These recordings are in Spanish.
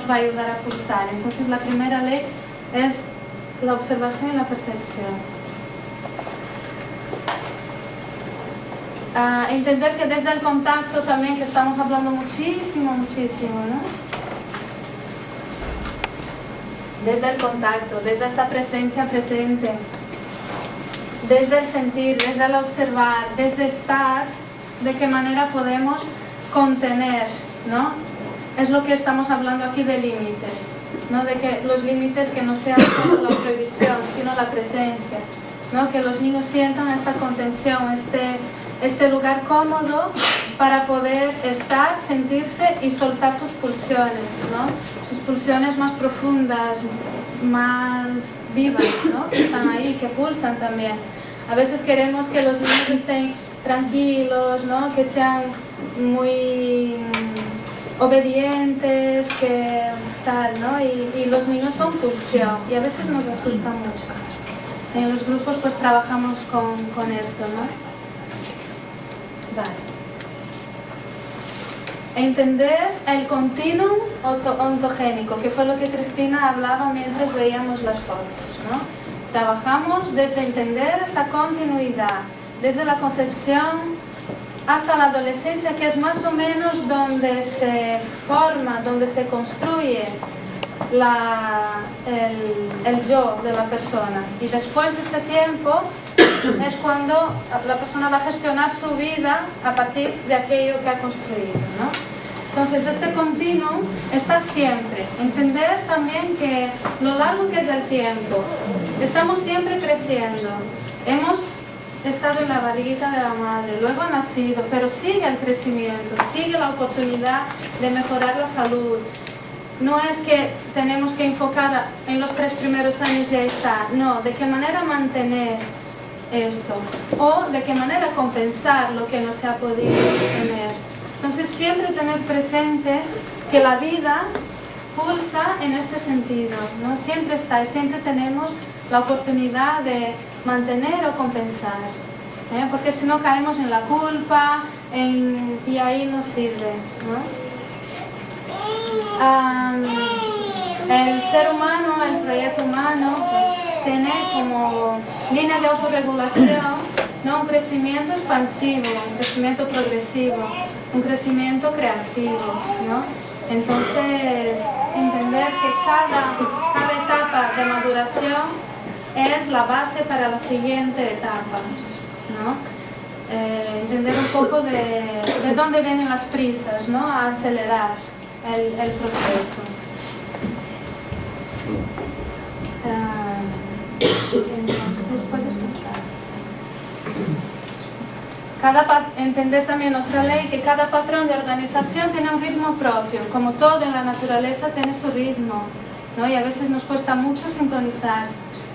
nos va a ayudar a pulsar. Entonces la primera ley es la observación y la percepción. Entender que desde el contacto también, que estamos hablando muchísimo, ¿no? Desde el contacto, desde esta presencia presente, desde el sentir, desde el observar, desde estar, de qué manera podemos contener, ¿no? Es lo que estamos hablando aquí de límites, ¿no? De que los límites que no sean solo la prohibición, sino la presencia, ¿no? Que los niños sientan esta contención, este lugar cómodo para poder estar, sentirse y soltar sus pulsiones, ¿no? Sus pulsiones más profundas, más vivas, ¿no? Que están ahí, que pulsan también. A veces queremos que los niños estén tranquilos, ¿no? Que sean muy obedientes, que tal, ¿no? Y los niños son pulsión y a veces nos asusta mucho. En los grupos pues trabajamos con esto, ¿no? Vale. Entender el continuum ontogénico, que fue lo que Cristina hablaba mientras veíamos las fotos, ¿no? Trabajamos desde entender esta continuidad, desde la concepción hasta la adolescencia, que es más o menos donde se forma, donde se construye el yo de la persona. Y después de este tiempo es cuando la persona va a gestionar su vida a partir de aquello que ha construido, ¿no? Entonces este continuum está siempre. Entender también que lo largo que es el tiempo, estamos siempre creciendo. Hemos estado en la barriguita de la madre, luego ha nacido, pero sigue el crecimiento, sigue la oportunidad de mejorar la salud. No es que tenemos que enfocar en los 3 primeros años y ya está, no, de qué manera mantener esto o de qué manera compensar lo que no se ha podido tener. Entonces siempre tener presente que la vida pulsa en este sentido, ¿no? Siempre está y siempre tenemos la oportunidad de mantener o compensar, porque si no caemos en la culpa y ahí no sirve, ¿no? El ser humano, el proyecto humano, pues tiene como línea de autorregulación, ¿no? Un crecimiento expansivo, un crecimiento progresivo, un crecimiento creativo, ¿no? Entonces, entender que cada etapa de maduración es la base para la siguiente etapa, ¿no? Entender un poco de dónde vienen las prisas, ¿no? A acelerar el proceso. Entonces, puedes pasar. Entender también otra ley, que cada patrón de organización tiene un ritmo propio, como todo en la naturaleza tiene su ritmo, ¿no? Y a veces nos cuesta mucho sintonizar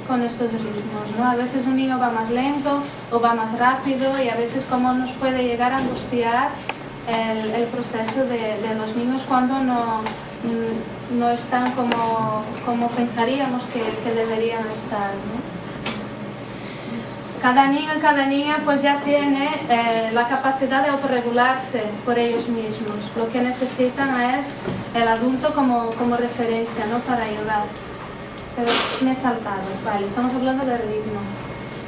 con estos ritmos, ¿no? A veces un niño va más lento o va más rápido y a veces cómo nos puede llegar a angustiar el proceso de los niños cuando no están como pensaríamos que deberían estar, ¿no? Cada niño y cada niña pues ya tiene la capacidad de autorregularse por ellos mismos. Lo que necesitan es el adulto como referencia, ¿no? Para ayudar. Pero me he saltado, vale, estamos hablando de ritmo.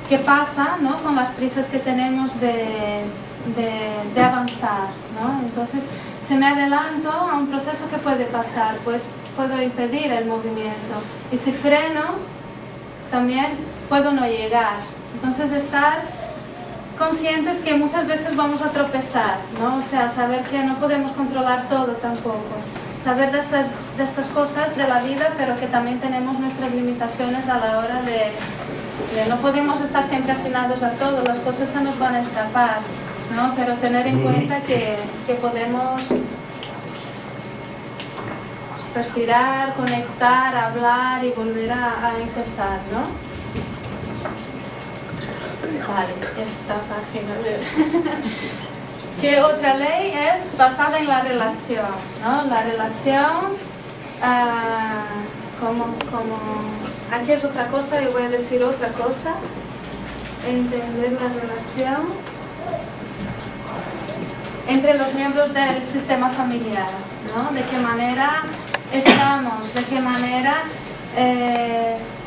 ¿Qué pasa, ¿no? Con las prisas que tenemos de avanzar, ¿no? Entonces, si me adelanto a un proceso que puede pasar, pues puedo impedir el movimiento. Y si freno, también puedo no llegar. Entonces, estar conscientes que muchas veces vamos a tropezar, ¿no? O sea, saber que no podemos controlar todo tampoco. Saber de estas cosas de la vida, pero que también tenemos nuestras limitaciones a la hora de no podemos estar siempre afinados a todo, las cosas se nos van a escapar, ¿no? Pero tener en cuenta que podemos respirar, conectar, hablar y volver a empezar, ¿no? Vale, esta página. ¿Qué otra ley es basada en la relación, ¿no? La relación, aquí es otra cosa y voy a decir otra cosa. Entender la relación entre los miembros del sistema familiar, ¿no? De qué manera estamos, de qué manera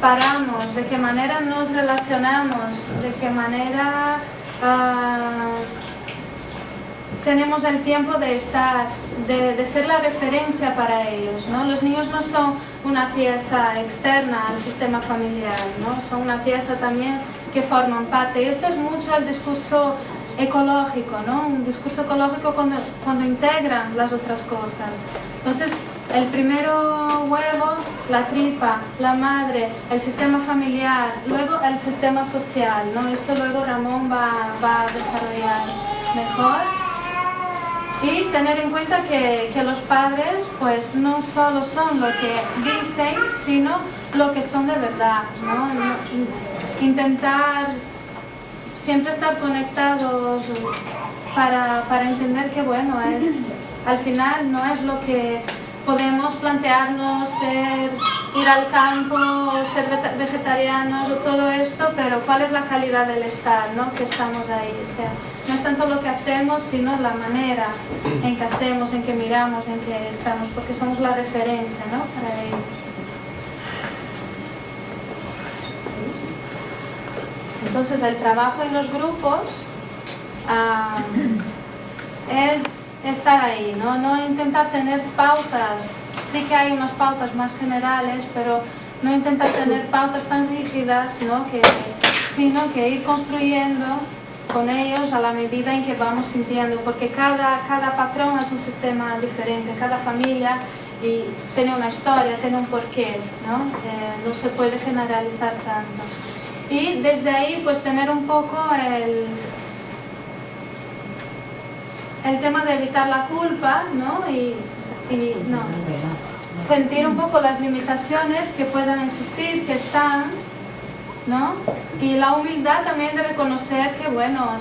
paramos, de qué manera nos relacionamos, de qué manera tenemos el tiempo de estar, de ser la referencia para ellos, ¿no? Los niños no son una pieza externa al sistema familiar, ¿no? Son una pieza también que forman parte. Y esto es mucho el discurso ecológico, ¿no? Un discurso ecológico cuando integran las otras cosas. Entonces, el primero huevo, la tripa, la madre, el sistema familiar, luego el sistema social, ¿no? Esto luego Ramón va a desarrollar mejor. Y tener en cuenta que los padres pues no solo son lo que dicen, sino lo que son de verdad, ¿no? Intentar siempre estar conectados para entender que bueno, al final no es lo que podemos plantearnos ir al campo, ser vegetarianos o todo esto, pero cuál es la calidad del estar, ¿no? Que estamos ahí. O sea, no es tanto lo que hacemos, sino la manera en que hacemos, en que miramos, en que estamos, porque somos la referencia, ¿no? Para ello. Sí. Entonces, el trabajo en los grupos es estar ahí, ¿no? No intentar tener pautas, sí que hay unas pautas más generales, pero no intentar tener pautas tan rígidas, ¿no? Sino que ir construyendo con ellos a la medida en que vamos sintiendo, porque cada patrón es un sistema diferente, cada familia y tiene una historia, tiene un porqué, ¿no? No se puede generalizar tanto. Y desde ahí pues tener un poco el tema de evitar la culpa, ¿no? Y no, sentir un poco las limitaciones que puedan existir, que están, ¿no? Y la humildad también de reconocer que, bueno,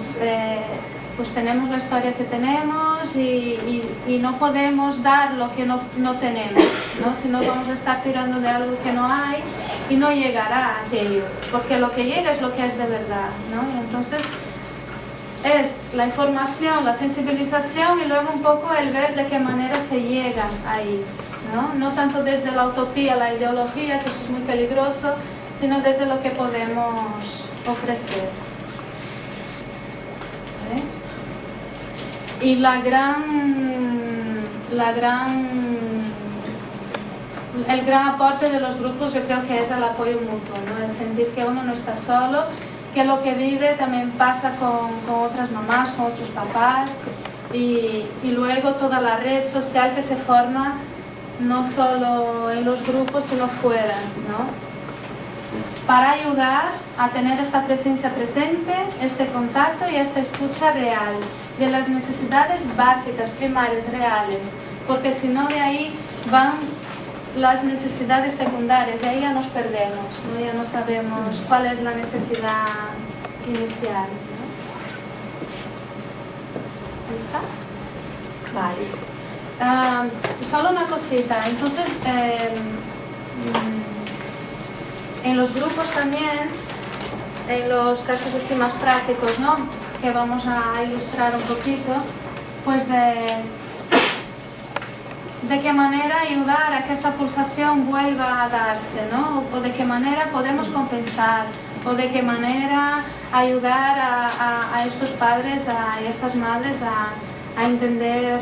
pues tenemos la historia que tenemos y no podemos dar lo que no tenemos, ¿no? Si no vamos a estar tirando de algo que no hay y no llegará a aquello, porque lo que llega es lo que es de verdad, ¿no? Y entonces es la información, la sensibilización y luego un poco el ver de qué manera se llega ahí, ¿no? No tanto desde la utopía, la ideología, que eso es muy peligroso, sino desde lo que podemos ofrecer. ¿Vale? Y el gran aporte de los grupos yo creo que es el apoyo mutuo, ¿no? El sentir que uno no está solo, que lo que vive también pasa con otras mamás, con otros papás y luego toda la red social que se forma no solo en los grupos sino fuera, ¿no? Para ayudar a tener esta presencia presente, este contacto y esta escucha real de las necesidades básicas, primarias, reales, porque si no de ahí van las necesidades secundarias y ahí ya nos perdemos, ¿no? Ya no sabemos cuál es la necesidad inicial, ¿no? ¿Lista? Vale. Solo una cosita, entonces en los grupos también, en los casos así más prácticos, ¿no? Que vamos a ilustrar un poquito, pues de qué manera ayudar a que esta pulsación vuelva a darse, ¿no? O de qué manera podemos compensar, o de qué manera ayudar a estos padres y a estas madres a entender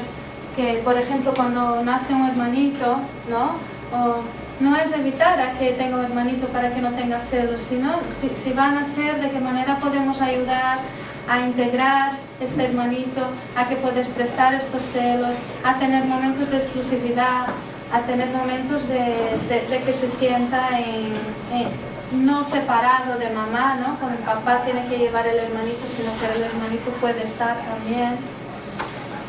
que, por ejemplo, cuando nace un hermanito, ¿no? No es evitar a que tenga un hermanito para que no tenga celos, sino si van a ser, de qué manera podemos ayudar a integrar este hermanito, a que pueda expresar estos celos, a tener momentos de exclusividad, a tener momentos de que se sienta no separado de mamá, ¿no? Cuando el papá tiene que llevar el hermanito, sino que el hermanito puede estar también.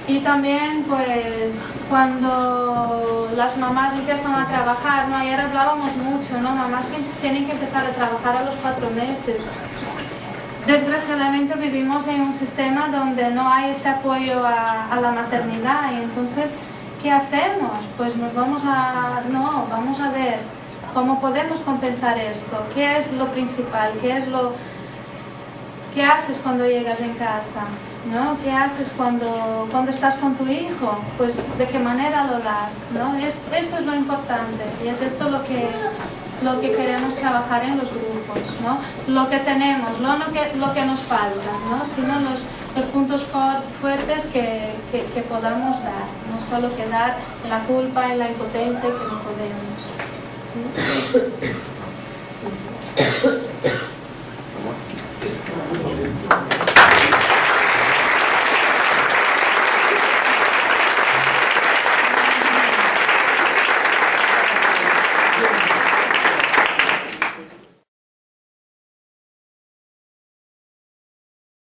Y también pues cuando las mamás empiezan a trabajar, ¿no? Ayer hablábamos mucho, ¿no? Mamás que tienen que empezar a trabajar a los 4 meses. Desgraciadamente vivimos en un sistema donde no hay este apoyo a la maternidad y entonces, ¿qué hacemos? Pues vamos a ver cómo podemos compensar esto, qué es lo principal, qué haces cuando llegas en casa. ¿no? ¿Qué haces cuando estás con tu hijo? Pues de qué manera lo das, ¿no? Esto es lo importante y es esto lo que queremos trabajar en los grupos, ¿no? Lo que tenemos, lo que nos falta, ¿no? Sino los puntos fuertes que podamos dar, no solo quedar en la culpa, en la impotencia que no podemos. ¿Sí?